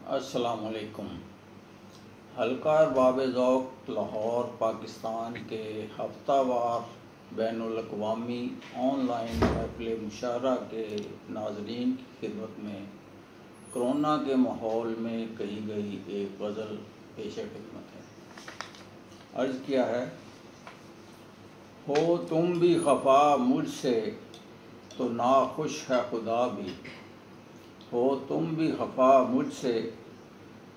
السلام علیکم۔ حلقہ ارباب ذوق لاہور پاکستان کے ہفتہ وار بین الاقوامی آن لائن محفل مشاعرہ کے ناظرین کی خدمت میں کرونا کے ماحول میں کہی گئی ایک غزل پیش خدمت ہے۔ عرض کیا ہے: ہو تم بھی خفا مجھ سے تو ناخوش ہے خدا بھی، ہو تم بھی خفا مجھ سے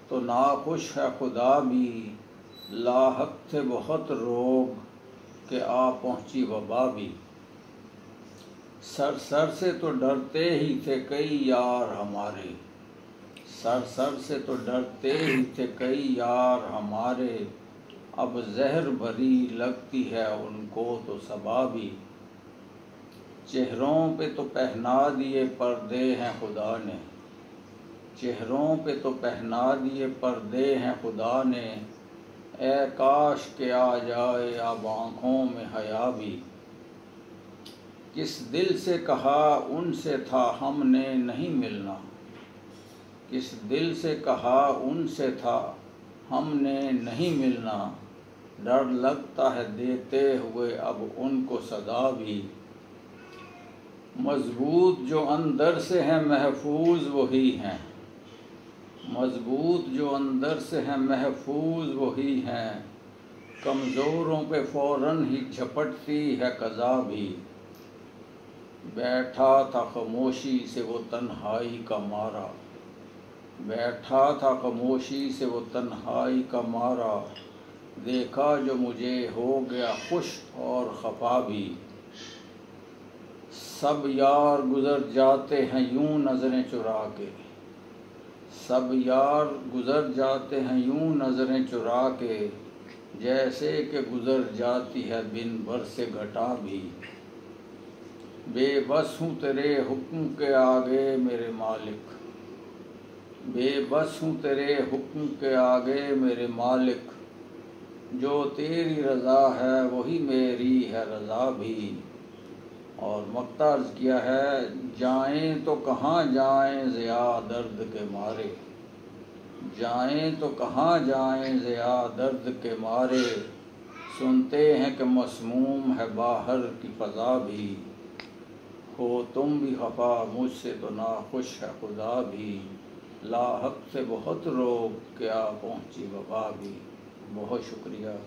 تو ناخوش ہے خدا بھی، لاحق تھے بہت روگ کہ آ پہنچی وبا بھی، سر سر سے تو ڈرتے ہی تھے کئی یار ہمارے، سر سر سے تو ڈرتے ہی تھے کئی یار ہمارے، اب زہر بھری لگتی ہے ان کو تو صبا بھی، چہروں پہ تو پہنا دیے پردے ہیں خدا نے، چہروں پہ تو پہنا دیے پردے ہیں خدا نے، اے کاش کہ آ جائے اب آنکھوں میں حیا بھی، کس دل سے کہا ان سے تھا ہم نے نہیں ملنا، کس دل سے کہا ان سے تھا ہم نے نہیں ملنا، ڈر لگتا ہے دیتے ہوئے اب ان کو صدا بھی، مضبوط جو اندر سے ہیں محفوظ وہی ہیں، مضبوط جو اندر سے ہیں محفوظ وہی ہیں، کمزوروں پہ فوراً ہی جھپٹتی ہے قضا بھی، بیٹھا تھا خاموشی سے وہ تنہائی کا مارا، بیٹھا تھا خاموشی سے وہ تنہائی کا مارا، دیکھا جو مجھے ہو گیا خوش اور خفا بھی، سب یار گزر جاتے ہیں یوں نظریں چرا کے، سب یار گزر جاتے ہیں یوں نظریں چرا کے، جیسے کہ گزر جاتی ہے بن برس گھٹا بھی، بے بس ہوں تیرے حکم کے آگے میرے مالک، بے بس ہوں تیرے حکم کے آگے میرے مالک، جو تیری رضا ہے وہی میری ہے رضا بھی، اور مقطع عرض کیا ہے: جائیں تو کہاں جائیں ضیا درد کے مارے، جائیں تو کہاں جائیں ضیا درد کے مارے، سنتے ہیں کہ مسموم ہے باہر کی فضا بھی، ہو تم بھی خفا مجھ سے تو ناخوش ہے خدا بھی، لاحق سے بہت روگ کیا پہنچی وبا بھی۔ بہت شکریہ۔